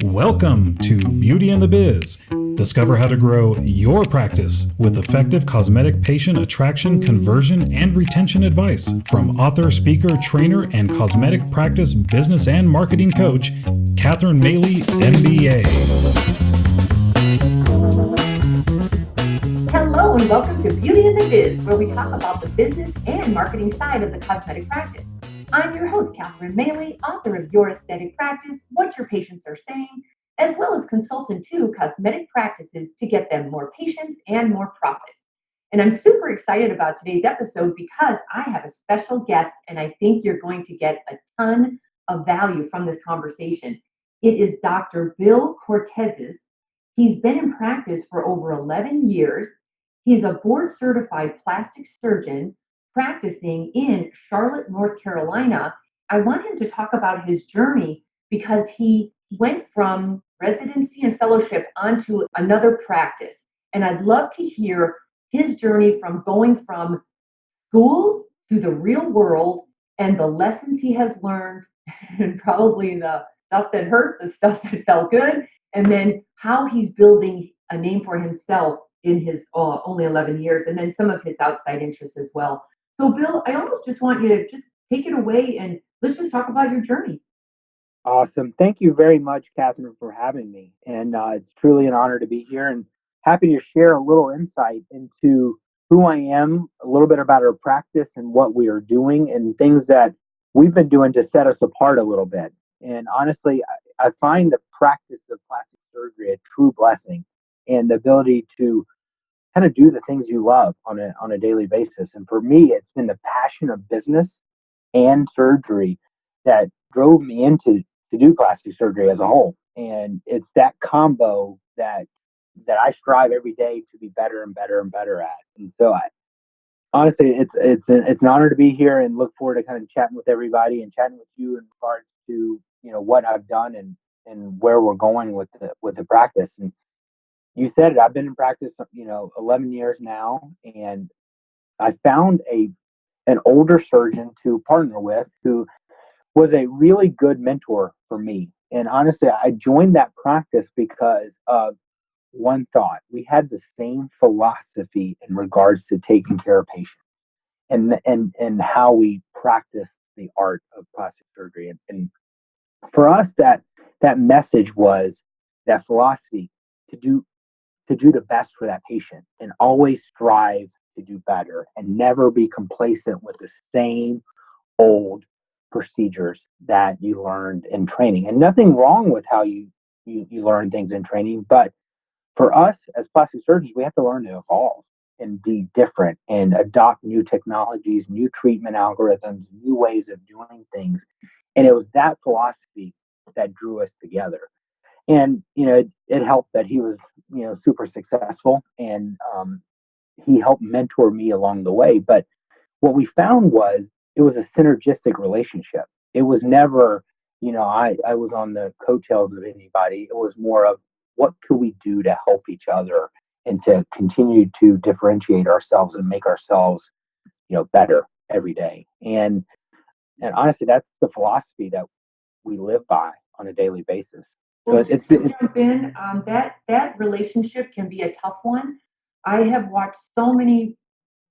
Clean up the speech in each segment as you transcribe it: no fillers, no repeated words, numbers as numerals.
Welcome to Beauty and the Biz. Discover how to grow your practice with effective cosmetic patient attraction, conversion, and retention advice from author, speaker, trainer, and cosmetic practice business and marketing coach, Catherine Maley, MBA. Hello and welcome to Beauty and the Biz, where we talk about the business and marketing side of the cosmetic practice. I'm your host, Catherine Maley, author of Your Aesthetic Practice, What Your Patients Are Saying, as well as consultant to cosmetic practices to get them more patients and more profits. And I'm super excited about today's episode because I have a special guest and I think you're going to get a ton of value from this conversation. It is Dr. Bill Kortesis. He's been in practice for over 11 years. He's a board-certified plastic surgeon practicing in Charlotte, North Carolina. I want him to talk about his journey because he went from residency and fellowship onto another practice. And I'd love to hear his journey from going from school to the real world and the lessons he has learned and probably the stuff that hurt, the stuff that felt good, and then how he's building a name for himself in his only 11 years, and then some of his outside interests as well. So, Bill, I almost just want you to just take it away and let's just talk about your journey. Awesome. Thank you very much, Catherine, for having me. And it's truly an honor to be here and happy to share a little insight into who I am, a little bit about our practice and what we are doing and things that we've been doing to set us apart a little bit. And honestly, I find the practice of plastic surgery a true blessing and the ability to kind of do the things you love on a daily basis. And for me, it's been the passion of business and surgery that drove me into to do plastic surgery as a whole. And it's that combo that I strive every day to be better and better and better at. And so honestly, it's an honor to be here and look forward to kind of chatting with everybody and chatting with you in regards to, what I've done and where we're going with the practice. And you said it, I've been in practice, 11 years now, and I found an older surgeon to partner with who was a really good mentor for me. And honestly, I joined that practice because of one thought. We had the same philosophy in regards to taking care of patients and how we practice the art of plastic surgery. And for us, that message was that philosophy to do the best for that patient and always strive to do better and never be complacent with the same old procedures that you learned in training. And nothing wrong with how you learn things in training, but for us as plastic surgeons, we have to learn to evolve and be different and adopt new technologies, new treatment algorithms, new ways of doing things. And it was that philosophy that drew us together. And, it helped that he was, super successful and he helped mentor me along the way. But what we found was it was a synergistic relationship. It was never, I was on the coattails of anybody. It was more of what could we do to help each other and to continue to differentiate ourselves and make ourselves, better every day. And honestly, that's the philosophy that we live by on a daily basis. Well, to jump in, that relationship can be a tough one. I have watched so many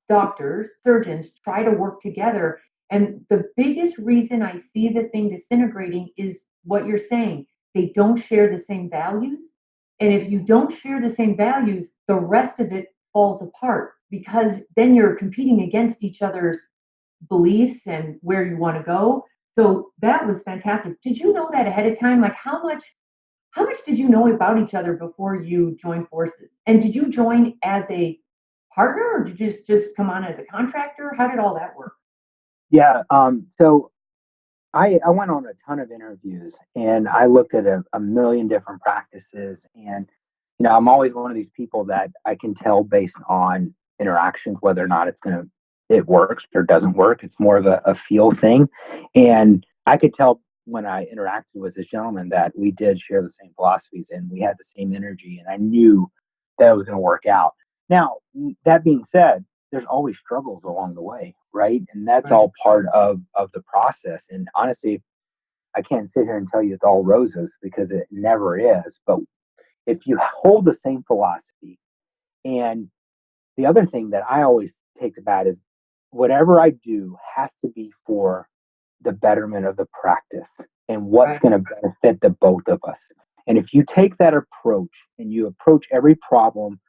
doctors, surgeons try to work together. And the biggest reason I see the thing disintegrating is what you're saying. They don't share the same values. And if you don't share the same values, the rest of it falls apart because then you're competing against each other's beliefs and where you want to go. So that was fantastic. Did you know that ahead of time? Like how much did you know about each other before you joined forces? And did you join as a partner or did you just come on as a contractor? How did all that work? Yeah. So I went on a ton of interviews and I looked at a million different practices. And, I'm always one of these people that I can tell based on interactions, whether or not it works or doesn't work. It's more of a feel thing. And I could tell when I interacted with this gentleman that we did share the same philosophies and we had the same energy, and I knew that it was going to work out. Now, that being said, there's always struggles along the way, right? And that's all part of the process. And honestly, I can't sit here and tell you it's all roses because it never is. But if you hold the same philosophy, and the other thing that I always take to bat is whatever I do has to be for the betterment of the practice and what's Right. going to benefit the both of us. And if you take that approach and you approach every problem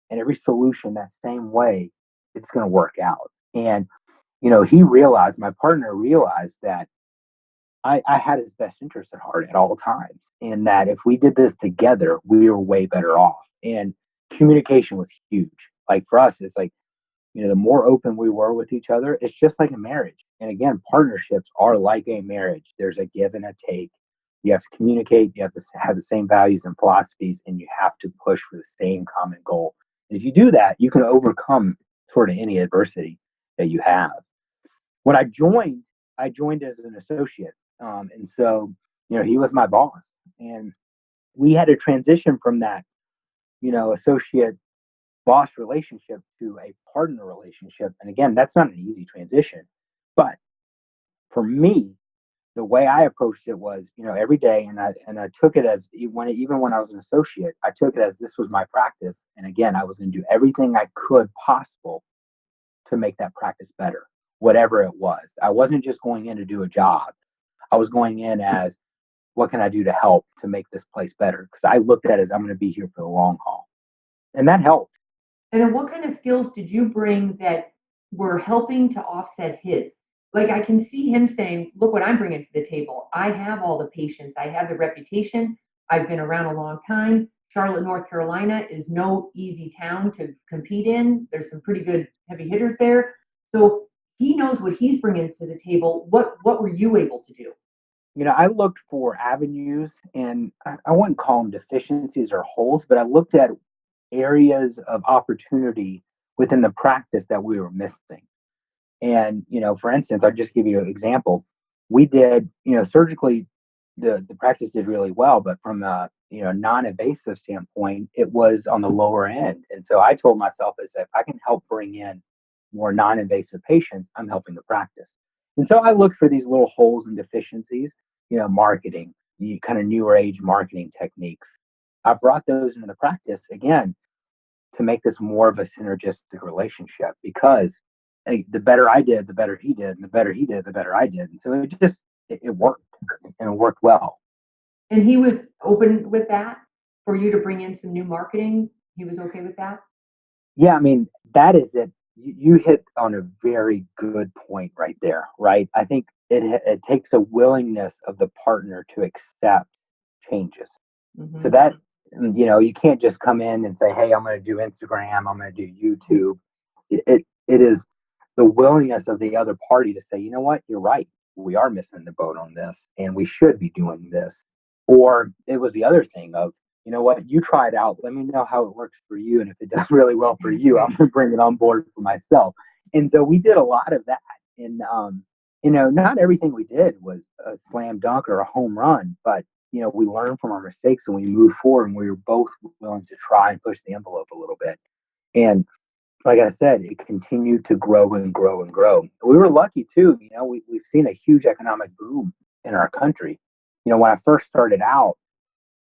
and every solution that same way, it's going to work out. And, my partner realized that I had his best interest at heart at all times, and that if we did this together, we were way better off. And communication was huge. Like for us, it's like, the more open we were with each other, it's just like a marriage. And again, partnerships are like a marriage. There's a give and a take. You have to communicate, you have to have the same values and philosophies, and you have to push for the same common goal. And if you do that, you can overcome sort of any adversity that you have. When I joined as an associate. And so, he was my boss. And we had to transition from that, associate boss relationship to a partner relationship. And again, that's not an easy transition. But for me, the way I approached it was, every day, and I took it as even when I was an associate, I took it as this was my practice. And again, I was going to do everything I could possible to make that practice better, whatever it was. I wasn't just going in to do a job. I was going in as, what can I do to help to make this place better? Because I looked at it as I'm going to be here for the long haul. And that helped. And then what kind of skills did you bring that were helping to offset his? Like I can see him saying, look what I'm bringing to the table. I have all the patience. I have the reputation. I've been around a long time. Charlotte, North Carolina is no easy town to compete in. There's some pretty good heavy hitters there. So he knows what he's bringing to the table. What were you able to do? I looked for avenues, and I wouldn't call them deficiencies or holes, but I looked at areas of opportunity within the practice that we were missing. And, for instance, I'll just give you an example. We did, surgically, the practice did really well, but from a, non-invasive standpoint, it was on the lower end. And so I told myself is that if I can help bring in more non-invasive patients, I'm helping the practice. And so I looked for these little holes and deficiencies, marketing, kind of newer age marketing techniques. I brought those into the practice again to make this more of a synergistic relationship because the better I did, the better he did, and the better he did, the better I did. And so it worked, and it worked well. And he was open with that for you to bring in some new marketing. He was okay with that. Yeah, I mean, that is it. You hit on a very good point right there, right? I think it takes a willingness of the partner to accept changes. Mm-hmm. So that, you can't just come in and say, hey, I'm going to do Instagram, I'm going to do YouTube. It is the willingness of the other party to say, you know what, you're right. We are missing the boat on this and we should be doing this. Or it was the other thing of, you know what, you try it out. Let me know how it works for you. And if it does really well for you, I'm going to bring it on board for myself. And so we did a lot of that. And, not everything we did was a slam dunk or a home run, but, we learned from our mistakes and we moved forward and we were both willing to try and push the envelope a little bit. And like I said, it continued to grow and grow and grow. We were lucky too. We've seen a huge economic boom in our country. When I first started out,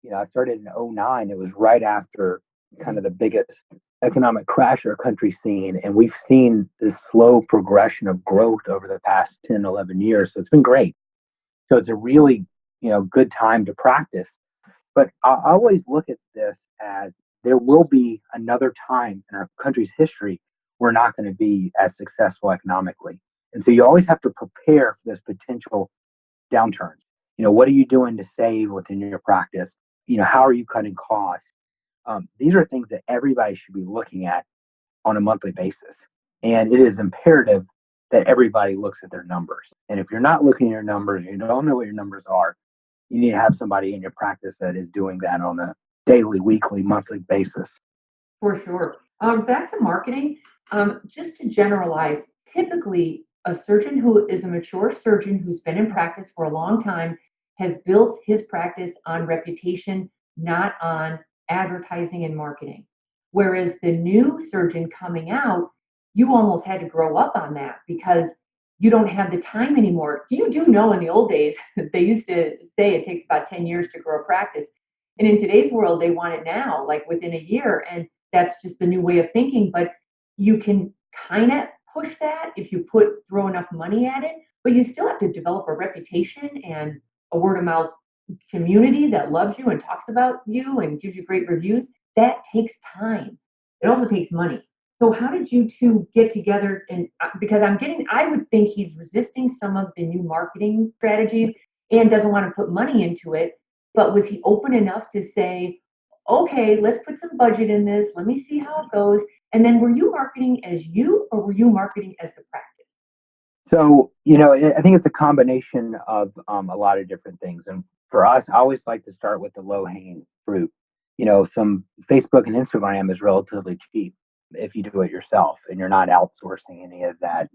I started in 2009. It was right after kind of the biggest economic crash our country's seen. And we've seen this slow progression of growth over the past 10, 11 years. So it's been great. So it's a really, good time to practice. But I always look at this as there will be another time in our country's history we're not going to be as successful economically. And so you always have to prepare for this potential downturn. What are you doing to save within your practice? How are you cutting costs? These are things that everybody should be looking at on a monthly basis. And it is imperative that everybody looks at their numbers. And if you're not looking at your numbers, you don't know what your numbers are, you need to have somebody in your practice that is doing that on a daily, weekly, monthly basis. For sure. Back to marketing, just to generalize, typically a surgeon who is a mature surgeon who's been in practice for a long time has built his practice on reputation, not on advertising and marketing. Whereas the new surgeon coming out, you almost had to grow up on that because you don't have the time anymore. You do know in the old days, they used to say it takes about 10 years to grow a practice. And in today's world, they want it now, like within a year. And that's just the new way of thinking. But you can kind of push that if you throw enough money at it, but you still have to develop a reputation and a word of mouth community that loves you and talks about you and gives you great reviews. That takes time. It also takes money. So how did you two get together? And because I would think he's resisting some of the new marketing strategies and doesn't want to put money into it. But was he open enough to say, okay, let's put some budget in this. Let me see how it goes. And then were you marketing as you, or were you marketing as the practice? So, I think it's a combination of a lot of different things. And for us, I always like to start with the low hanging fruit. Some Facebook and Instagram is relatively cheap if you do it yourself and you're not outsourcing any of that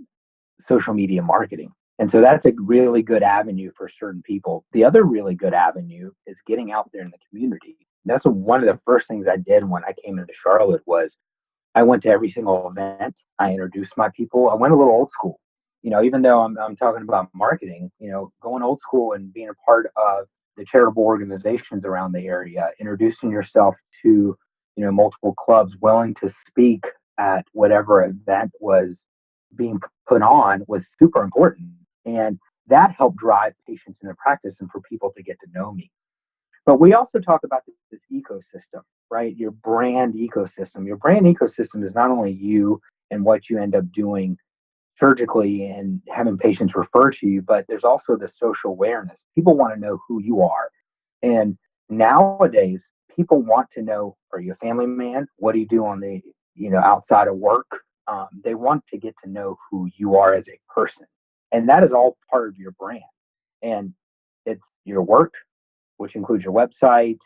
social media marketing. And so that's a really good avenue for certain people. The other really good avenue is getting out there in the community. That's one of the first things I did when I came into Charlotte was I went to every single event. I introduced my people. I went a little old school. Even though I'm talking about marketing, going old school and being a part of the charitable organizations around the area, introducing yourself to, multiple clubs, willing to speak at whatever event was being put on was super important. And that helped drive patients into practice and for people to get to know me. But we also talk about this ecosystem, right? Your brand ecosystem. Your brand ecosystem is not only you and what you end up doing surgically and having patients refer to you, but there's also the social awareness. People want to know who you are. And nowadays, people want to know, are you a family man? What do you do on the, outside of work? They want to get to know who you are as a person. And that is all part of your brand. And it's your work, which includes your website,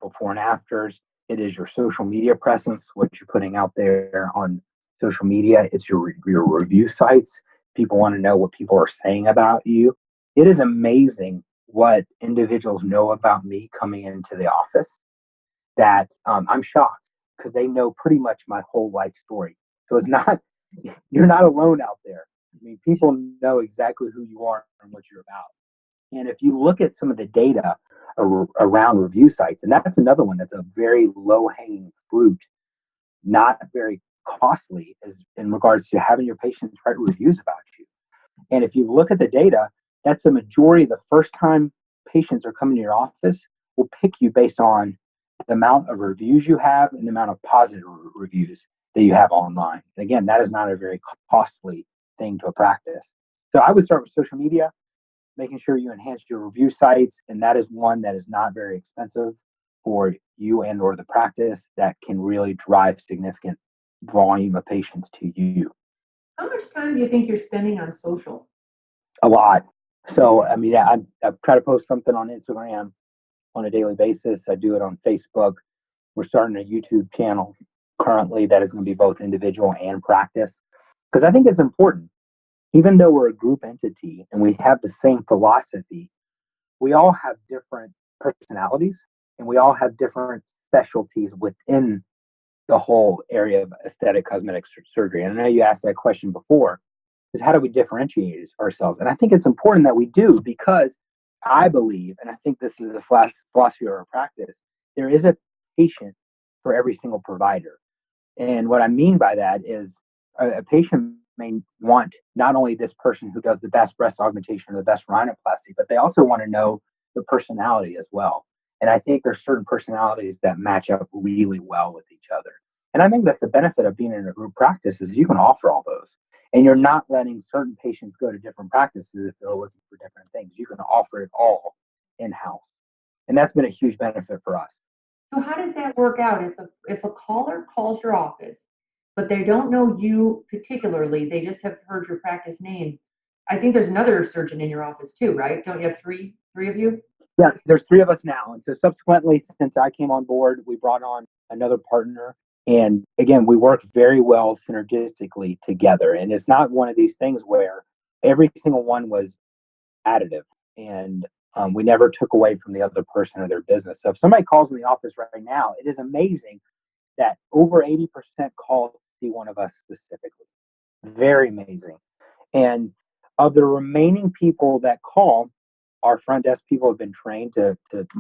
before and afters. It is your social media presence, what you're putting out there on social media. It's your review sites. People want to know what people are saying about you. It is amazing what individuals know about me coming into the office that I'm shocked because they know pretty much my whole life story. So you're not alone out there. I mean, people know exactly who you are and what you're about. And if you look at some of the data around review sites, and that's another one that's a very low hanging fruit, not very costly as in regards to having your patients write reviews about you. And if you look at the data, that's the majority of the first time patients are coming to your office will pick you based on the amount of reviews you have and the amount of positive reviews that you have online. And again, that is not a very costly thing to a practice. So I would start with social media, making sure you enhance your review sites. And that is one that is not very expensive for you and or the practice that can really drive significant volume of patients to you. How much time do you think you're spending on social? A lot. So, I mean, I try to post something on Instagram on a daily basis. I do it on Facebook. We're starting a YouTube channel currently that is going to be both individual and practice. Because I think it's important. Even though we're a group entity and we have the same philosophy, we all have different personalities and we all have different specialties within the whole area of aesthetic cosmetic surgery. And I know you asked that question before, is how do we differentiate ourselves? And I think it's important that we do because I believe, and I think this is the philosophy of our practice, there is a patient for every single provider. And what I mean by that is a patient may want not only this person who does the best breast augmentation or the best rhinoplasty, but they also want to know the personality as well. And I think there's certain personalities that match up really well with each other. And I think that's the benefit of being in a group practice is you can offer all those. And you're not letting certain patients go to different practices if they're looking for different things. You can offer it all in-house. And that's been a huge benefit for us. So how does that work out? If a caller calls your office, but they don't know you particularly, they just have heard your practice name. I think there's another surgeon in your office too, right? Don't you have three of you? Yeah, there's three of us now. And so subsequently, since I came on board, we brought on another partner. And again, we work very well synergistically together. And it's not one of these things where every single one was additive and we never took away from the other person or their business. So if somebody calls in the office right now, it is amazing that over 80% call to see one of us specifically. Very amazing. And Of the remaining people that call, our front desk people have been trained to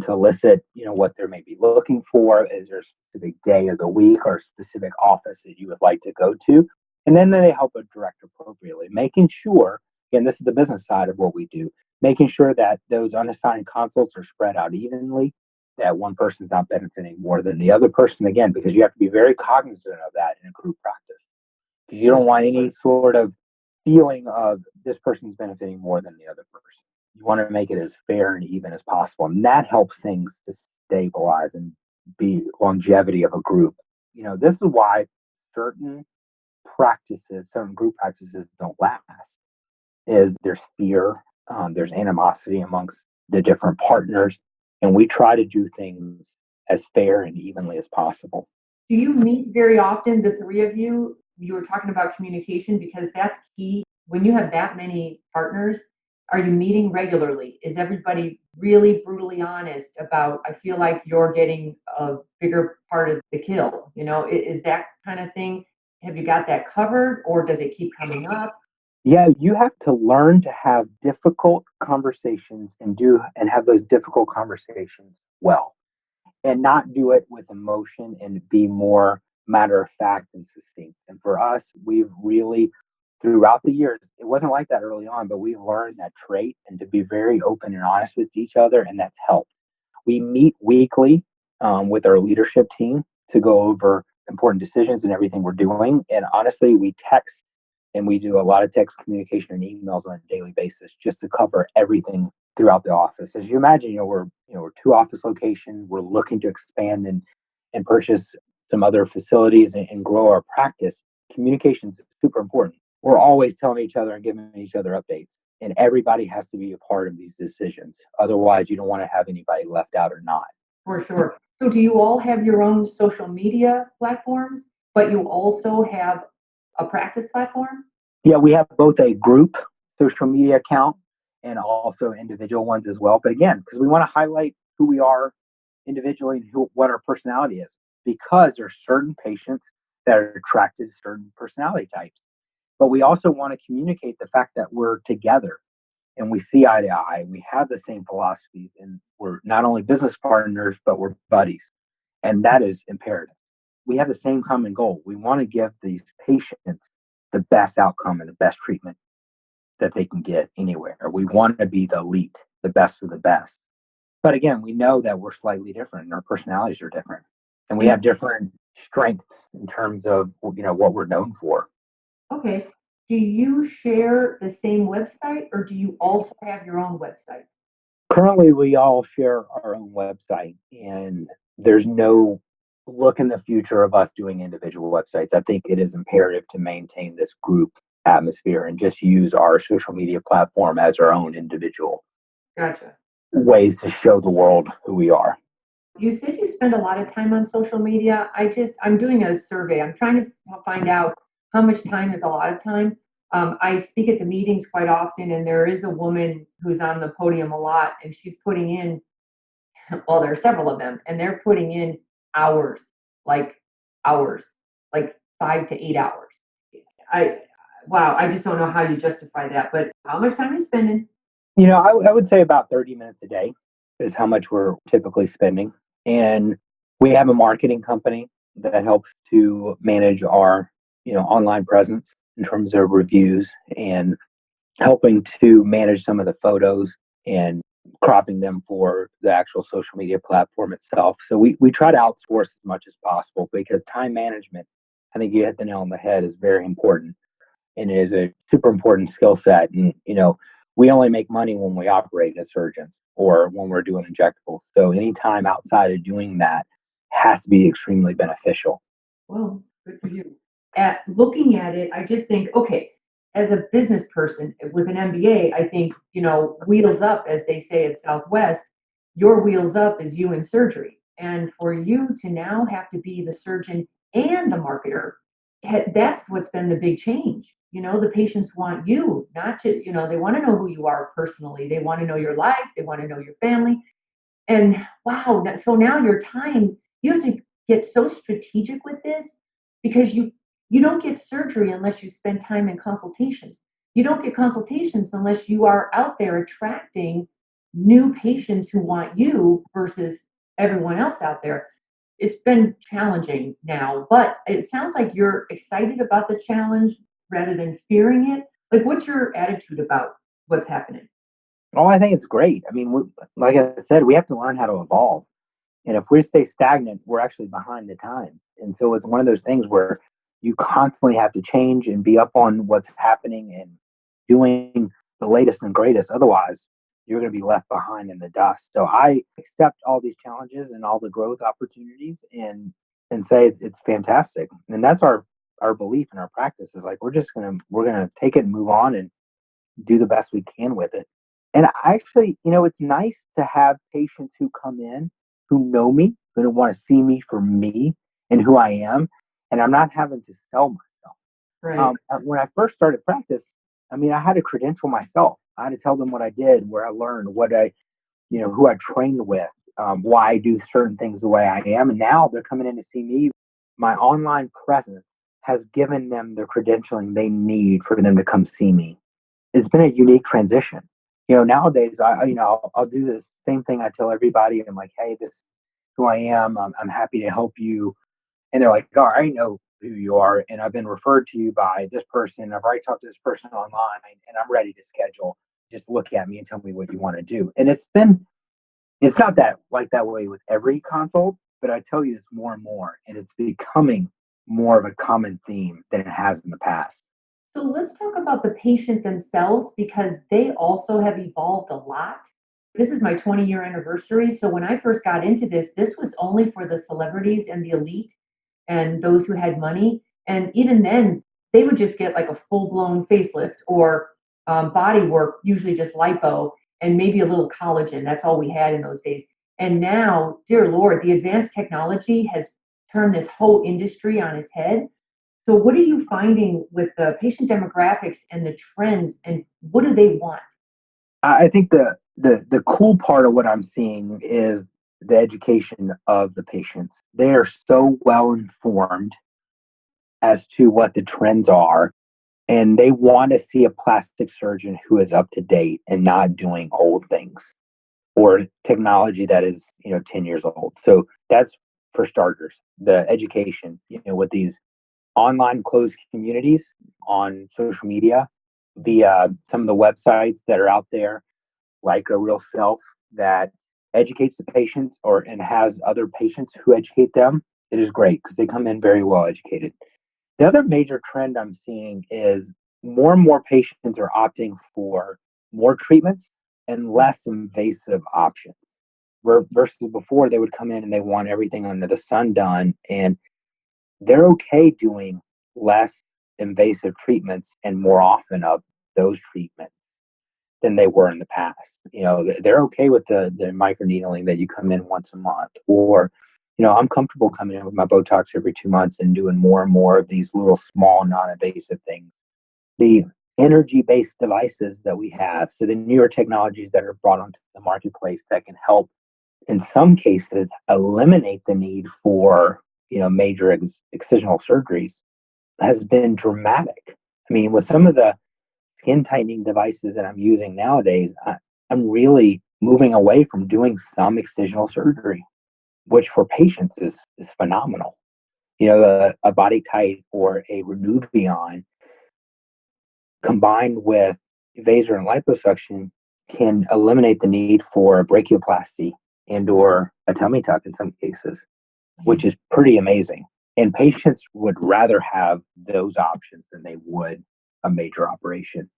elicit, what they may be looking for. Is there a specific day of the week or a specific office that you would like to go to? And then they help direct appropriately, making sure, again, this is the business side of what we do, making sure that those unassigned consults are spread out evenly, that one person's not benefiting more than the other person, again, because you have to be very cognizant of that in a group practice. Because you don't want any sort of feeling of this person's benefiting more than the other person. You want to make it as fair and even as possible. And that helps things to stabilize and be longevity of a group. This is why certain group practices don't last, is there's fear, there's animosity amongst the different partners, and we try to do things as fair and evenly as possible. Do you meet very often, the three of you? You were talking about communication because that's key. When you have that many partners, are you meeting regularly? Is everybody really brutally honest about, I feel like you're getting a bigger part of the kill? Is that kind of thing? Have you got that covered, or does it keep coming up? Yeah, you have to learn to have difficult conversations and have those difficult conversations well, and not do it with emotion and be more matter of fact and succinct. And for us, we've really, throughout the years, it wasn't like that early on, but we've learned that trait and to be very open and honest with each other, and that's helped. We meet weekly with our leadership team to go over important decisions and everything we're doing. And honestly, we text, and we do a lot of text communication and emails on a daily basis just to cover everything throughout the office. As you imagine, we're two office locations. We're looking to expand and purchase some other facilities and grow our practice. Communication is super important. We're always telling each other and giving each other updates, and everybody has to be a part of these decisions. Otherwise, you don't want to have anybody left out or not. For sure. So do you all have your own social media platforms, but you also have a practice platform? Yeah, we have both a group social media account and also individual ones as well. But again, because we want to highlight who we are individually and what our personality is, because there's certain patients that are attracted to certain personality types. But we also want to communicate the fact that we're together and we see eye to eye. We have the same philosophies, and we're not only business partners, but we're buddies. And that is imperative. We have the same common goal. We want to give these patients the best outcome and the best treatment that they can get anywhere. We want to be the elite, the best of the best. But again, we know that we're slightly different and our personalities are different. And we have different strengths in terms of, what we're known for. Okay. Do you share the same website, or do you also have your own website? Currently, we all share our own website, and there's no look in the future of us doing individual websites. I think it is imperative to maintain this group atmosphere and just use our social media platform as our own individual Gotcha. ways to show the world who we are. You said you spend a lot of time on social media. I'm doing a survey. I'm trying to find out how much time is a lot of time. I speak at the meetings quite often, and there is a woman who's on the podium a lot, and she's putting in, well, there are several of them, and they're putting in hours, like 5 to 8 hours. Wow, I just don't know how you justify that, but how much time are you spending? I would say about 30 minutes a day is how much we're typically spending. And we have a marketing company that helps to manage our, online presence in terms of reviews and helping to manage some of the photos and cropping them for the actual social media platform itself. So we try to outsource as much as possible because time management, I think you hit the nail on the head, is very important. And it is a super important skill set. And, we only make money when we operate as surgeons or when we're doing injectables. So any time outside of doing that has to be extremely beneficial. Well, good for you. Looking at it, I just think, okay, as a business person with an MBA, I think, wheels up, as they say at Southwest, your wheels up is you in surgery. And for you to now have to be the surgeon and the marketer, that's what's been the big change. The patients want you, not to, they want to know who you are personally. They want to know your life. They want to know your family. And wow, so now your time, you have to get so strategic with this because you don't get surgery unless you spend time in consultations. you don't get consultations unless you are out there attracting new patients who want you versus everyone else out there. It's been challenging now, but it sounds like you're excited about the challenge rather than fearing it. Like, what's your attitude about what's happening? Oh, I think it's great. I mean, like I said, we have to learn how to evolve. And if we stay stagnant, we're actually behind the times. And so it's one of those things where you constantly have to change and be up on what's happening and doing the latest and greatest. Otherwise, you're going to be left behind in the dust. So I accept all these challenges and all the growth opportunities and say it's fantastic. And that's our belief in our practice is like we're gonna take it and move on and do the best we can with it. And I actually, it's nice to have patients who come in who know me, who want to see me for me and who I am, and I'm not having to sell myself. Right. When I first started practice, I mean, I had to credential myself. I had to tell them what I did, where I learned, who I trained with, why I do certain things the way I am. And now they're coming in to see me. My online presence has given them the credentialing they need for them to come see me. It's been a unique transition. Nowadays, I'll do the same thing I tell everybody. I'm like, hey, this is who I am. I'm happy to help you. And they're like, oh, I know who you are. And I've been referred to you by this person. I've already talked to this person online and I'm ready to schedule. Just look at me and tell me what you want to do. And it's not that way with every consult, but I tell you, it's more and more. And it's becoming more of a common theme than it has in the past. So let's talk about the patient themselves because they also have evolved a lot. This is my 20-year anniversary. So when I first got into this was only for the celebrities and the elite and those who had money. And even then, they would just get like a full-blown facelift or body work, usually just lipo and maybe a little collagen. That's all we had in those days. And now, dear Lord, the advanced technology has turned this whole industry on its head. So what are you finding with the patient demographics and the trends, and what do they want? I think the cool part of what I'm seeing is the education of the patients. They are so well informed as to what the trends are, and they want to see a plastic surgeon who is up to date and not doing old things or technology that is 10 years old. So that's for starters. The education, with these online closed communities on social media via some of the websites that are out there, like A Real Self, that educates the patients and has other patients who educate them. It is great because they come in very well educated. The other major trend I'm seeing is more and more patients are opting for more treatments and less invasive options. Versus before, they would come in and they want everything under the sun done, and they're okay doing less invasive treatments and more often of those treatments than they were in the past. They're okay with the microneedling that you come in once a month, or I'm comfortable coming in with my Botox every 2 months and doing more and more of these little small non-invasive things. The energy-based devices that we have, so the newer technologies that are brought onto the marketplace that can help in some cases eliminate the need for major excisional surgeries, has been dramatic. I mean, with some of the skin tightening devices that I'm using nowadays, I'm really moving away from doing some excisional surgery, which for patients is phenomenal. A Body Tight or a Renuvion combined with vaser and liposuction can eliminate the need for a brachioplasty and or a tummy tuck in some cases, which is pretty amazing. And patients would rather have those options than they would a major operation.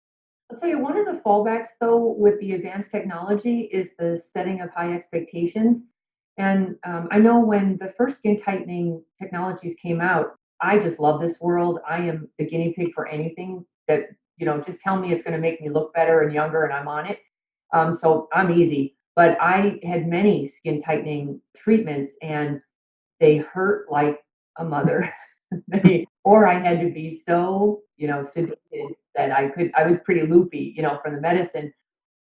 I'll tell you, one of the fallbacks, though, with the advanced technology is the setting of high expectations. And I know when the first skin tightening technologies came out, I just love this world. I am the guinea pig for anything that, just tell me it's going to make me look better and younger, and I'm on it. So I'm easy. But I had many skin tightening treatments, and they hurt like a mother. Or I had to be so, sedated that I was pretty loopy, from the medicine,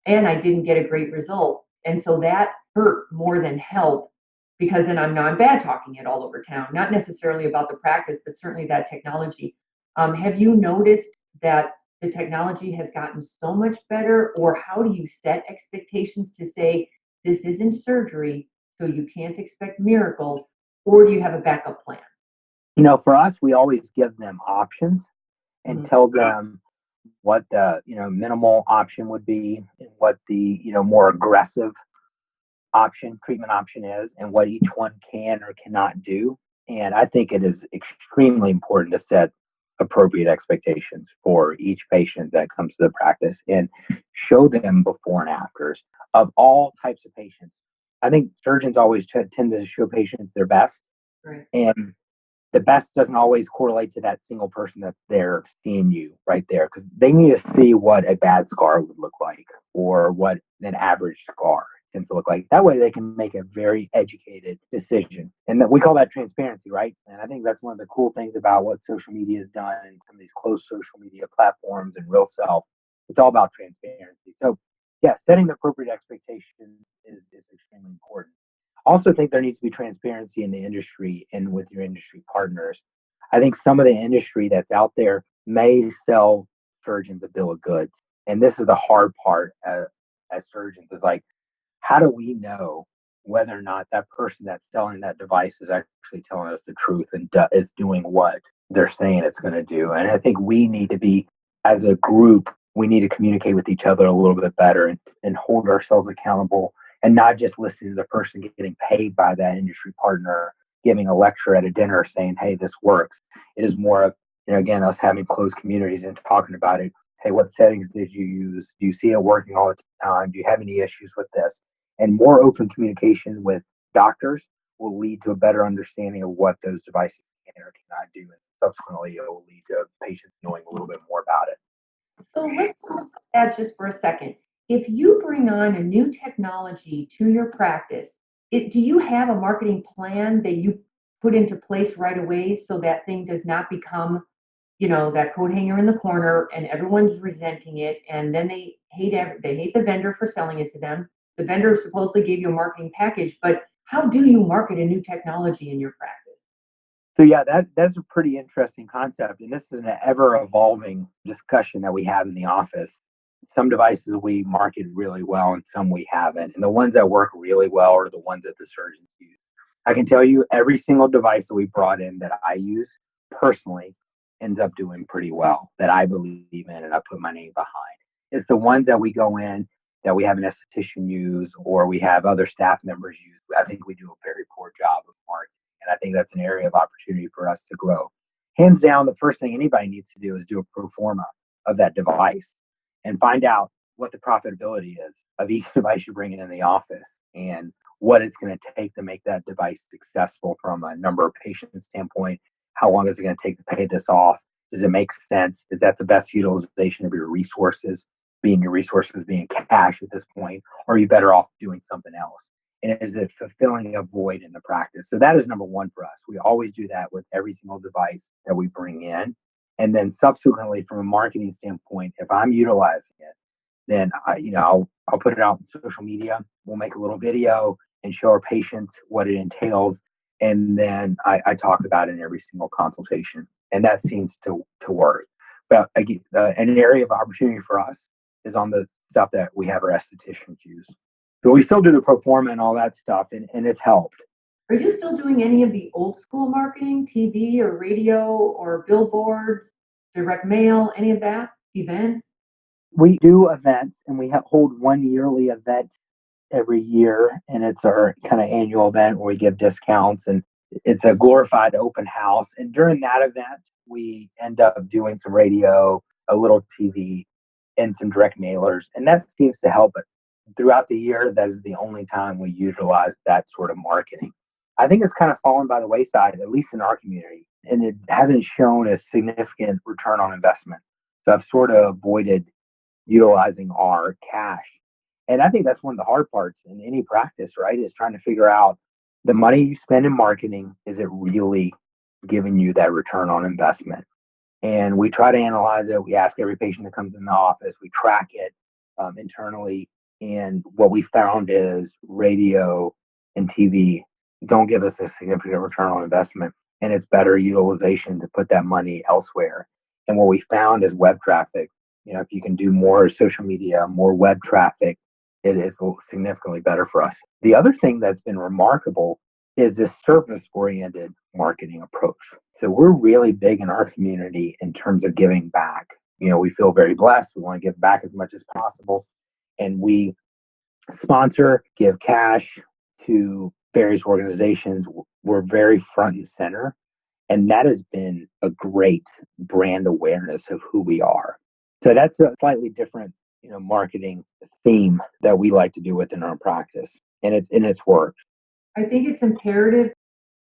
and I didn't get a great result. And so that hurt more than help because then I'm bad talking it all over town, not necessarily about the practice, but certainly that technology. Have you noticed that the technology has gotten so much better, or how do you set expectations to say this isn't surgery, so you can't expect miracles, or do you have a backup plan? For us, we always give them options and tell them what the minimal option would be and what the more aggressive treatment option is, and what each one can or cannot do. And I think it is extremely important to set appropriate expectations for each patient that comes to the practice and show them before and afters of all types of patients. I think surgeons always tend to show patients their best, Right. and the best doesn't always correlate to that single person that's there seeing you right there, because they need to see what a bad scar would look like or what an average scar tends to look like. That way they can make a very educated decision. And we call that transparency, right? And I think that's one of the cool things about what social media has done and some of these closed social media platforms and Real Self. It's all about transparency. So yeah, setting the appropriate expectation is extremely important. Also think there needs to be transparency in the industry and with your industry partners. I think some of the industry that's out there may sell surgeons a bill of goods. And this is the hard part as surgeons, is like, how do we know whether or not that person that's selling that device is actually telling us the truth and is doing what they're saying it's going to do? And I think we need to be, as a group, we need to communicate with each other a little bit better and hold ourselves accountable, and not just listen to the person getting paid by that industry partner, giving a lecture at a dinner saying, hey, this works. It is more of, again, us having closed communities and talking about it. Hey, what settings did you use? Do you see it working all the time? Do you have any issues with this? And more open communication with doctors will lead to a better understanding of what those devices can or cannot do. And subsequently, it will lead to patients knowing a little bit more about it. So let's talk about that just for a second. If you bring on a new technology to your practice, do you have a marketing plan that you put into place right away so that thing does not become, that coat hanger in the corner and everyone's resenting it, and then they hate the vendor for selling it to them. The vendor supposedly gave you a marketing package, but how do you market a new technology in your practice? So yeah, that's a pretty interesting concept, and this is an ever-evolving discussion that we have in the office. Some devices we market really well, and some we haven't. And the ones that work really well are the ones that the surgeons use. I can tell you, every single device that we brought in that I use personally ends up doing pretty well, that I believe in and I put my name behind. It's the ones that we go in that we have an esthetician use or we have other staff members use. I think we do a very poor job of marketing. And I think that's an area of opportunity for us to grow. Hands down, the first thing anybody needs to do is do a pro forma of that device and find out what the profitability is of each device you're bringing in the office and what it's going to take to make that device successful from a number of patients standpoint. How long is it going to take to pay this off? Does it make sense? Is that the best utilization of your resources, being cash at this point? Or are you better off doing something else? And is it fulfilling a void in the practice? So that is number one for us. We always do that with every single device that we bring in. And then subsequently, from a marketing standpoint, if I'm utilizing it, then I'll put it out on social media. We'll make a little video and show our patients what it entails. And then I talk about it in every single consultation. And that seems to work. But again, an area of opportunity for us is on the stuff that we have our estheticians use. But we still do the pro forma and all that stuff, and it's helped. Are you still doing any of the old school marketing, TV or radio or billboards, direct mail, any of that, events? We do events, and we hold one yearly event every year, and it's our kind of annual event where we give discounts, and it's a glorified open house. And during that event, we end up doing some radio, a little TV, and some direct mailers, and that seems to help it. Throughout the year, that is the only time we utilize that sort of marketing. I think it's kind of fallen by the wayside, at least in our community, and it hasn't shown a significant return on investment. So I've sort of avoided utilizing our cash. And I think that's one of the hard parts in any practice, right? Is trying to figure out the money you spend in marketing, is it really giving you that return on investment? And we try to analyze it. We ask every patient that comes in the office, we track it internally. And what we found is radio and TV don't give us a significant return on investment. And it's better utilization to put that money elsewhere. And what we found is web traffic If you can do more social media, more web traffic, it is significantly better for us. The other thing that's been remarkable is this service-oriented marketing approach. So we're really big in our community in terms of giving back. We feel very blessed. We want to give back as much as possible. And we sponsor, give cash to various organizations. We're very front and center. And that has been a great brand awareness of who we are. So that's a slightly different, marketing theme that we like to do within our practice. And it's worked. I think it's imperative.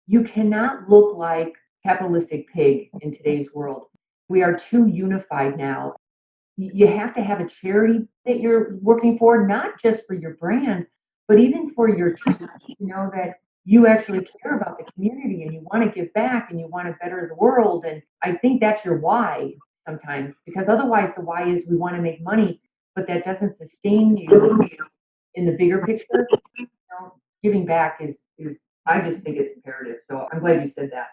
You cannot look like capitalistic pig in today's world. We are too unified now. You have to have a charity that you're working for, not just for your brand, but even for your team. That you actually care about the community and you want to give back and you want to better the world. And I think that's your why sometimes, because otherwise the why is we want to make money, but that doesn't sustain you in the bigger picture. Giving back is I just think it's imperative. So I'm glad you said that.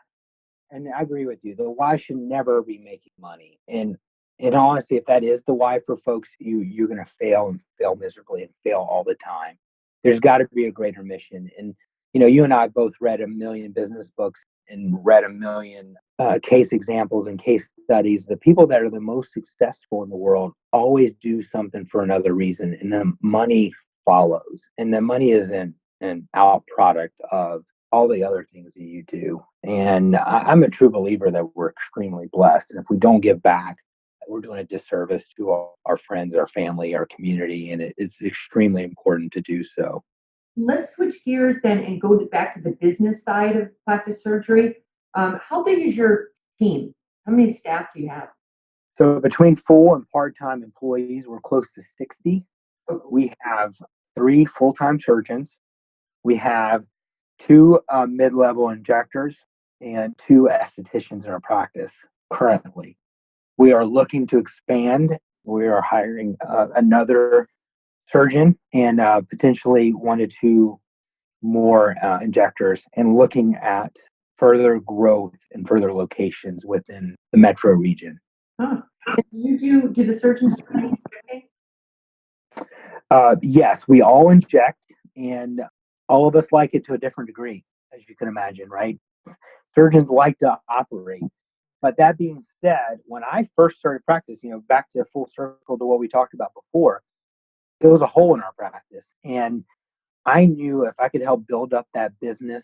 And I agree with you. The why should never be making money. And in honesty, if that is the why for folks, you're going to fail and fail miserably and fail all the time. There's got to be a greater mission. And you and I both read a million business books and read a million case examples and case studies. The people that are the most successful in the world always do something for another reason, and the money follows. And the money is an out product of all the other things that you do. And I'm a true believer that we're extremely blessed. And if we don't give back, we're doing a disservice to our friends, our family, our community. And it's extremely important to do so. Let's switch gears then and go back to the business side of plastic surgery. How big is your team? How many staff do you have? So between full and part-time employees, we're close to 60. We have 3 full-time surgeons. We have 2 mid-level injectors and 2 estheticians in our practice currently. We are looking to expand. We are hiring another surgeon and potentially 1 to 2 more injectors, and looking at further growth and further locations within the metro region. Huh. Do the surgeons do any injecting? Yes, we all inject, and all of us like it to a different degree, as you can imagine, right? Surgeons like to operate. But that being said, when I first started practice, back to full circle to what we talked about before, there was a hole in our practice. And I knew if I could help build up that business,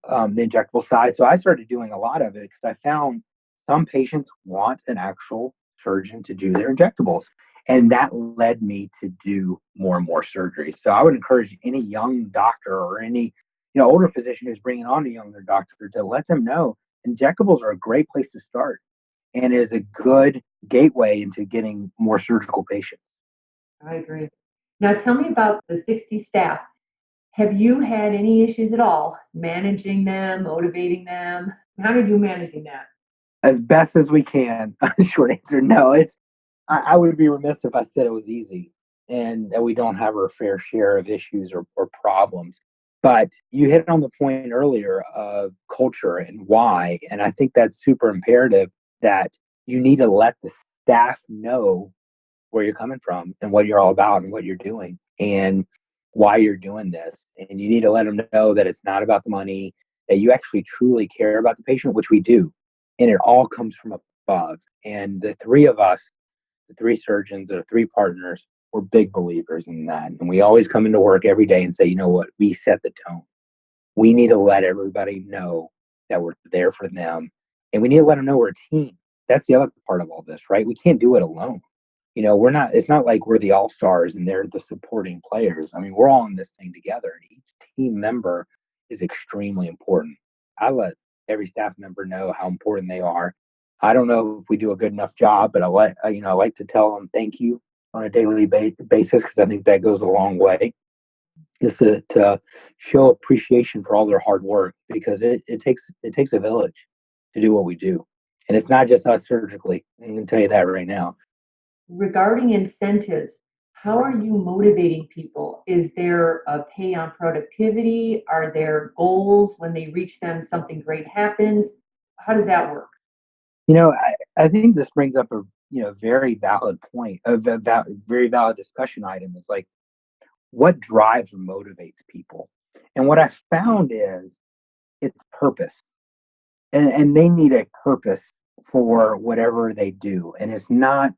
the injectable side. So I started doing a lot of it because I found some patients want an actual surgeon to do their injectables. And that led me to do more and more surgery. So I would encourage any young doctor or any older physician who's bringing on a younger doctor to let them know injectables are a great place to start and is a good gateway into getting more surgical patients. I agree. Now tell me about the 60 staff. Have you had any issues at all managing them, motivating them? How did you managing that? As best as we can. Short answer, no. I would be remiss if I said it was easy and that we don't have our fair share of issues or problems. But you hit on the point earlier of culture and why. And I think that's super imperative that you need to let the staff know where you're coming from and what you're all about and what you're doing and why you're doing this. And you need to let them know that it's not about the money, that you actually truly care about the patient, which we do. And it all comes from above. And the 3 of us, the 3 surgeons, the 3 partners, we're big believers in that. And we always come into work every day and say, you know what, we set the tone. We need to let everybody know that we're there for them. And we need to let them know we're a team. That's the other part of all this, right? We can't do it alone. It's not like we're the all-stars and they're the supporting players. I mean, we're all in this thing together. And each team member is extremely important. I let every staff member know how important they are. I don't know if we do a good enough job, but I like to tell them thank you on a daily basis because I think that goes a long way. Just to show appreciation for all their hard work because it takes a village to do what we do, and it's not just us surgically. I can tell you that right now. Regarding incentives, how are you motivating people? Is there a pay on productivity? Are there goals when they reach them, something great happens? How does that work? I think this brings up a very valid point, very valid discussion item is like, what drives or motivates people? And what I found is it's purpose. And they need a purpose for whatever they do. And it's not,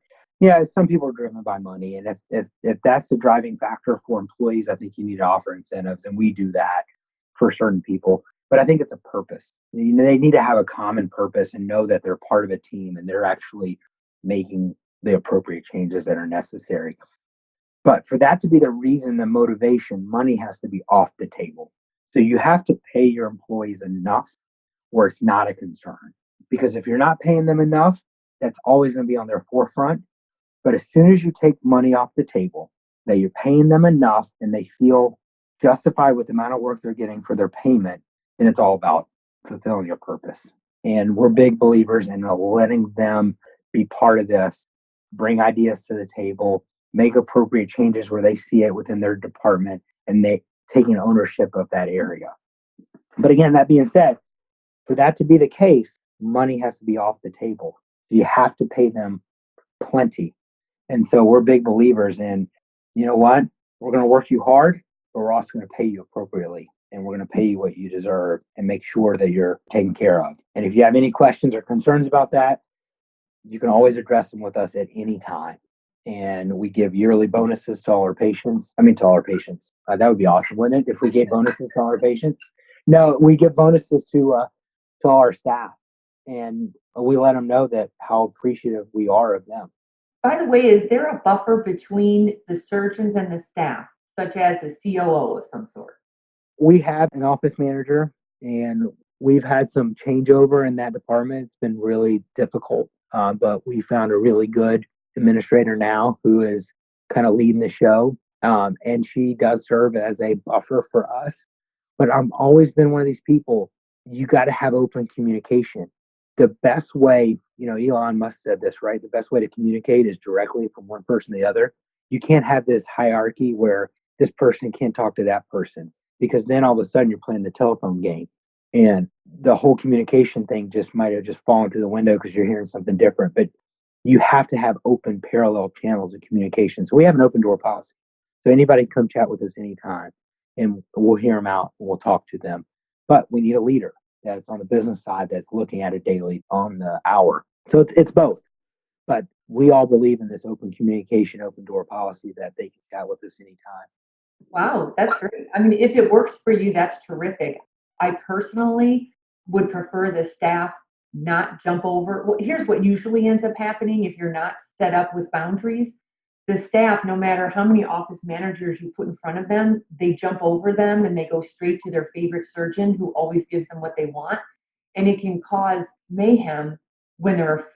some people are driven by money. And if that's the driving factor for employees, I think you need to offer incentives. And we do that for certain people. But I think it's a purpose. They need to have a common purpose and know that they're part of a team and they're actually making the appropriate changes that are necessary. But for that to be the reason, the motivation, money has to be off the table. So you have to pay your employees enough where it's not a concern. Because if you're not paying them enough, that's always going to be on their forefront. But as soon as you take money off the table, that you're paying them enough and they feel justified with the amount of work they're getting for their payment, then it's all about fulfilling your purpose. And we're big believers in letting them be part of this, bring ideas to the table, make appropriate changes where they see it within their department, and they taking ownership of that area. But again, that being said, for that to be the case, money has to be off the table. You have to pay them plenty. And so we're big believers in, you know what, we're going to work you hard, but we're also going to pay you appropriately. And we're going to pay you what you deserve and make sure that you're taken care of. And if you have any questions or concerns about that, you can always address them with us at any time. And we give yearly bonuses to all our patients. That would be awesome, wouldn't it, if we gave bonuses to all our patients? No, we give bonuses to all our staff. And we let them know that how appreciative we are of them. By the way, is there a buffer between the surgeons and the staff, such as a COO of some sort? We have an office manager, and we've had some changeover in that department. It's been really difficult, but we found a really good administrator now who is kind of leading the show, and she does serve as a buffer for us. But I've always been one of these people, you got to have open communication. The best way, Elon Musk said this, right? The best way to communicate is directly from one person to the other. You can't have this hierarchy where this person can't talk to that person, because then all of a sudden you're playing the telephone game. And the whole communication thing just might have just fallen through the window because you're hearing something different. But you have to have open parallel channels of communication. So we have an open door policy. So anybody can come chat with us anytime, and we'll hear them out and we'll talk to them. But we need a leader that's on the business side that's looking at it daily on the hour. So it's both. But we all believe in this open communication, open door policy that they can chat with us anytime. Wow, that's great. I mean, if it works for you, that's terrific. I personally would prefer the staff not jump over. Well, here's what usually ends up happening if you're not set up with boundaries. The staff, no matter how many office managers you put in front of them, they jump over them and they go straight to their favorite surgeon who always gives them what they want. And it can cause mayhem when there are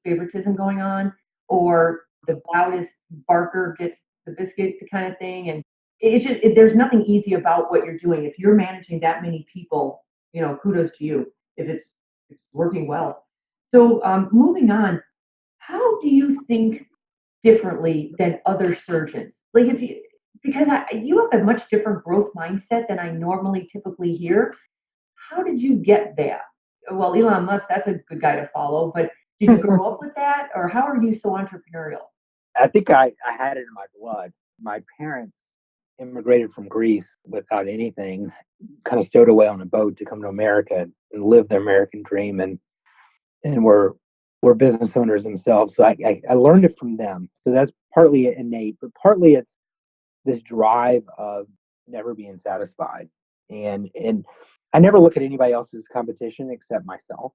favoritism going on, or the loudest barker gets the biscuit kind of thing. And there's nothing easy about what you're doing. If you're managing that many people, kudos to you if it's working well. So moving on, how do you think differently than other surgeons? Like because you have a much different growth mindset than I normally typically hear. How did you get that? Well, Elon Musk, that's a good guy to follow, but did you grow up with that, or how are you so entrepreneurial? I think I had it in my blood. My parents immigrated from Greece without anything, kind of stowed away on a boat to come to America and live the American dream, and we're business owners themselves. So I learned it from them. So that's partly innate, but partly it's this drive of never being satisfied. And I never look at anybody else's competition except myself.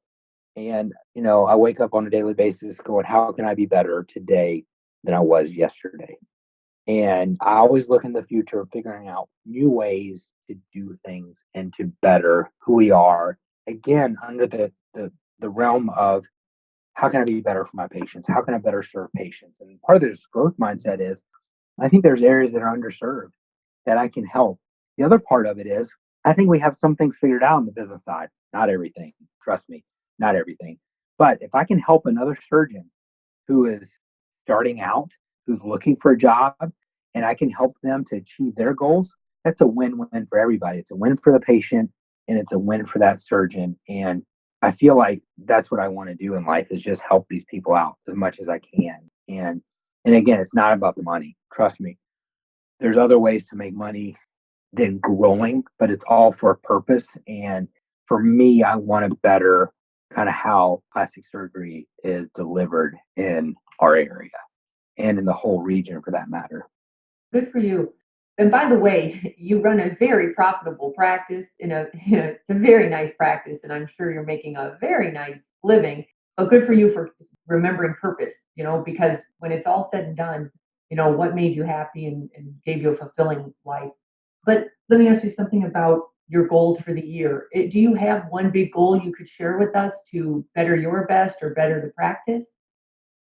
And, I wake up on a daily basis going, how can I be better today than I was yesterday? And I always look in the future, figuring out new ways to do things and to better who we are. Again, under the realm of how can I be better for my patients? How can I better serve patients? And part of this growth mindset is I think there's areas that are underserved that I can help. The other part of it is I think we have some things figured out on the business side. Not everything. Trust me, not everything. But if I can help another surgeon who is starting out, who's looking for a job, and I can help them to achieve their goals, that's a win-win for everybody. It's a win for the patient, and it's a win for that surgeon. And I feel like that's what I want to do in life is just help these people out as much as I can. And again, it's not about the money. Trust me. There's other ways to make money than growing, but it's all for a purpose. And for me, I want to better kind of how plastic surgery is delivered in our area and in the whole region for that matter. Good for you. And by the way, you run a very profitable practice it's a very nice practice, and I'm sure you're making a very nice living. But good for you for remembering purpose, because when it's all said and done, what made you happy and gave you a fulfilling life. But let me ask you something about your goals for the year. Do you have one big goal you could share with us to better your best or better the practice?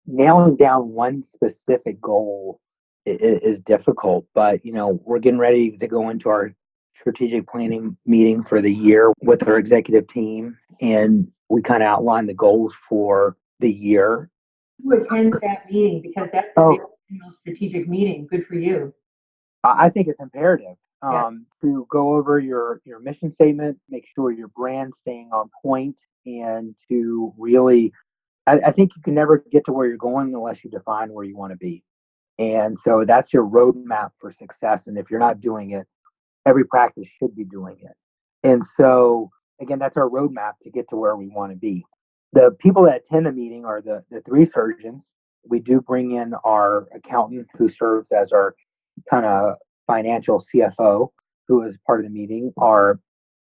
Nailing down one specific goal is difficult, but we're getting ready to go into our strategic planning meeting for the year with our executive team, and we kind of outline the goals for the year. Who attends that meeting? Because that's a very strategic meeting. Good for you. I think it's imperative Yeah. to go over your mission statement, make sure your brand's staying on point, and to really, I think you can never get to where you're going unless you define where you want to be. And so that's your roadmap for success. And if you're not doing it, every practice should be doing it. And so, again, that's our roadmap to get to where we want to be. The people that attend the meeting are the three surgeons. We do bring in our accountant who serves as our kind of financial CFO, who is part of the meeting, our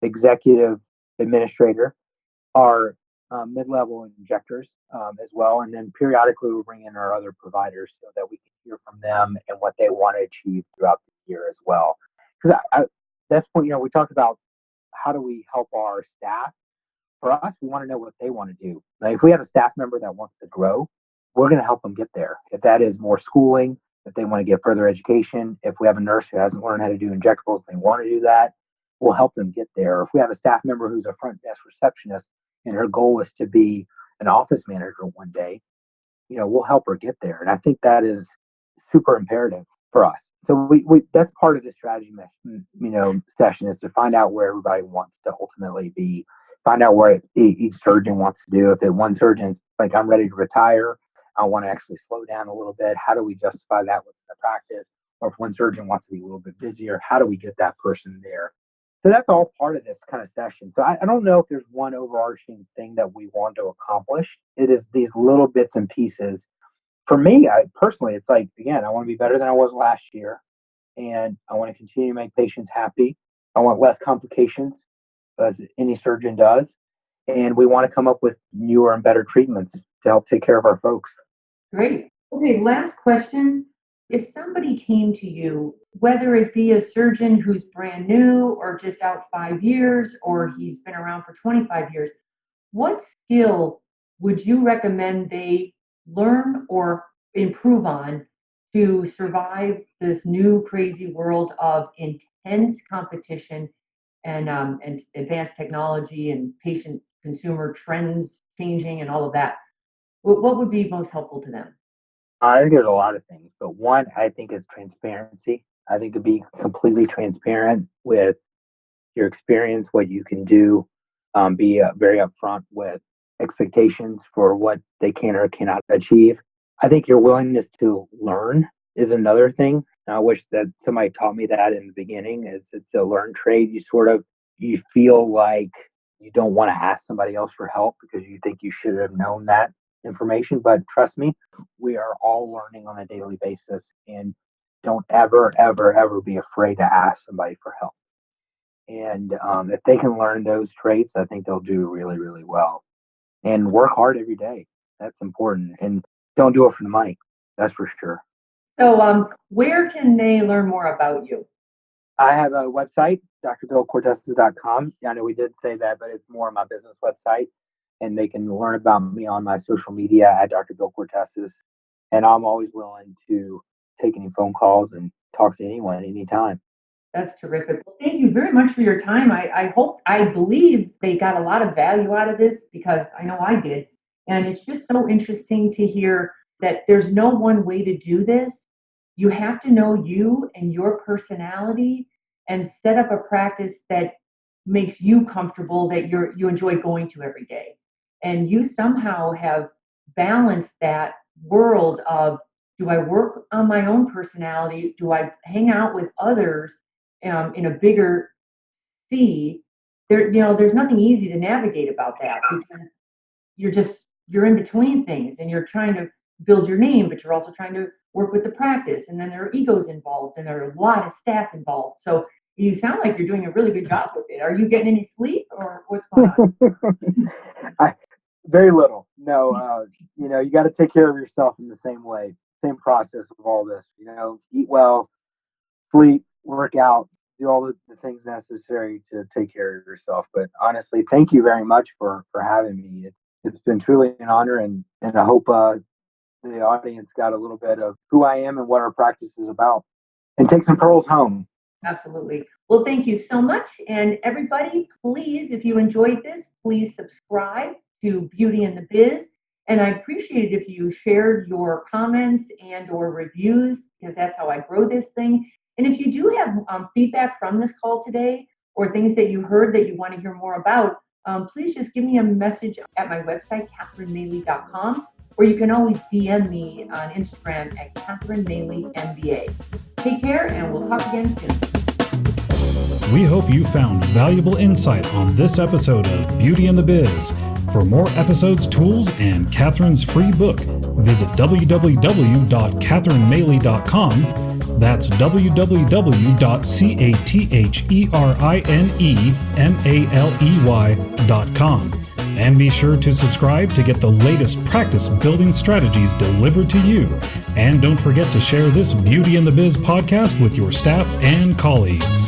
executive administrator, our mid-level injectors as well, and then periodically we bring in our other providers so that we can hear from them and what they want to achieve throughout the year as well. Because that's what we talked about. How do we help our staff? For us, we want to know what they want to do. Like if we have a staff member that wants to grow, we're going to help them get there. If that is more schooling, if they want to get further education, if we have a nurse who hasn't learned how to do injectables, they want to do that, we'll help them get there. If we have a staff member who's a front desk receptionist and her goal is to be an office manager one day, we'll help her get there. And I think that is super imperative for us. So we that's part of the strategy, session is to find out where everybody wants to ultimately be, find out what each surgeon wants to do. If one surgeon's like, I'm ready to retire, I want to actually slow down a little bit, how do we justify that within the practice? Or if one surgeon wants to be a little bit busier, how do we get that person there? So that's all part of this kind of session. So I don't know if there's one overarching thing that we want to accomplish. It is these little bits and pieces. For me, personally, it's like, again, I want to be better than I was last year, and I want to continue to make patients happy. I want less complications, as any surgeon does, and we want to come up with newer and better treatments to help take care of our folks. Great. Okay, last question. If somebody came to you, whether it be a surgeon who's brand new or just out 5 years, or he's been around for 25 years, what skill would you recommend they learn or improve on to survive this new crazy world of intense competition and advanced technology and patient consumer trends changing and all of that? What would be most helpful to them? I think there's a lot of things, but one I think is transparency. I think to be completely transparent with your experience, what you can do, be very upfront with expectations for what they can or cannot achieve. I think your willingness to learn is another thing. I wish that somebody taught me that in the beginning. It's a learned trade. You feel like you don't want to ask somebody else for help because you think you should have known that information. But trust me, we are all learning on a daily basis, and don't ever, ever, ever be afraid to ask somebody for help. And if they can learn those traits, I think they'll do really, really well. And work hard every day. That's important. And don't do it for the money. That's for sure. So, where can they learn more about you? I have a website, drbillkortesis.com. I know we did say that, but it's more my business website. And they can learn about me on my social media at Dr. Bill Kortesis. And I'm always willing to take any phone calls and talk to anyone anytime. That's terrific. Well, thank you very much for your time. I believe they got a lot of value out of this because I know I did. And it's just so interesting to hear that there's no one way to do this. You have to know you and your personality and set up a practice that makes you comfortable, that you enjoy going to every day. And you somehow have balanced that world of, do I work on my own personality? Do I hang out with others in a bigger sea? There's nothing easy to navigate about that, because you're in between things, and you're trying to build your name, but you're also trying to work with the practice, and then there are egos involved, and there are a lot of staff involved. So you sound like you're doing a really good job with it. Are you getting any sleep, or what's going on? Very little. No, you got to take care of yourself in the same way, same process of all this. Eat well, sleep, work out, do all the things necessary to take care of yourself. But honestly, thank you very much for having me. It's been truly an honor, and I hope the audience got a little bit of who I am and what our practice is about, and take some pearls home. Absolutely. Well, thank you so much. And everybody, please, if you enjoyed this, please subscribe to Beauty in the Biz. And I appreciate it if you shared your comments and or reviews, because that's how I grow this thing. And if you do have feedback from this call today, or things that you heard that you want to hear more about, please just give me a message at my website, CatherineMaley.com, or you can always DM me on Instagram at Catherine Maley MBA. Take care, and we'll talk again soon. We hope you found valuable insight on this episode of Beauty in the Biz. For more episodes, tools, and Catherine's free book, visit www.catherinemaley.com. That's www.catherinemaley.com. And be sure to subscribe to get the latest practice building strategies delivered to you. And don't forget to share this Beauty in the Biz podcast with your staff and colleagues.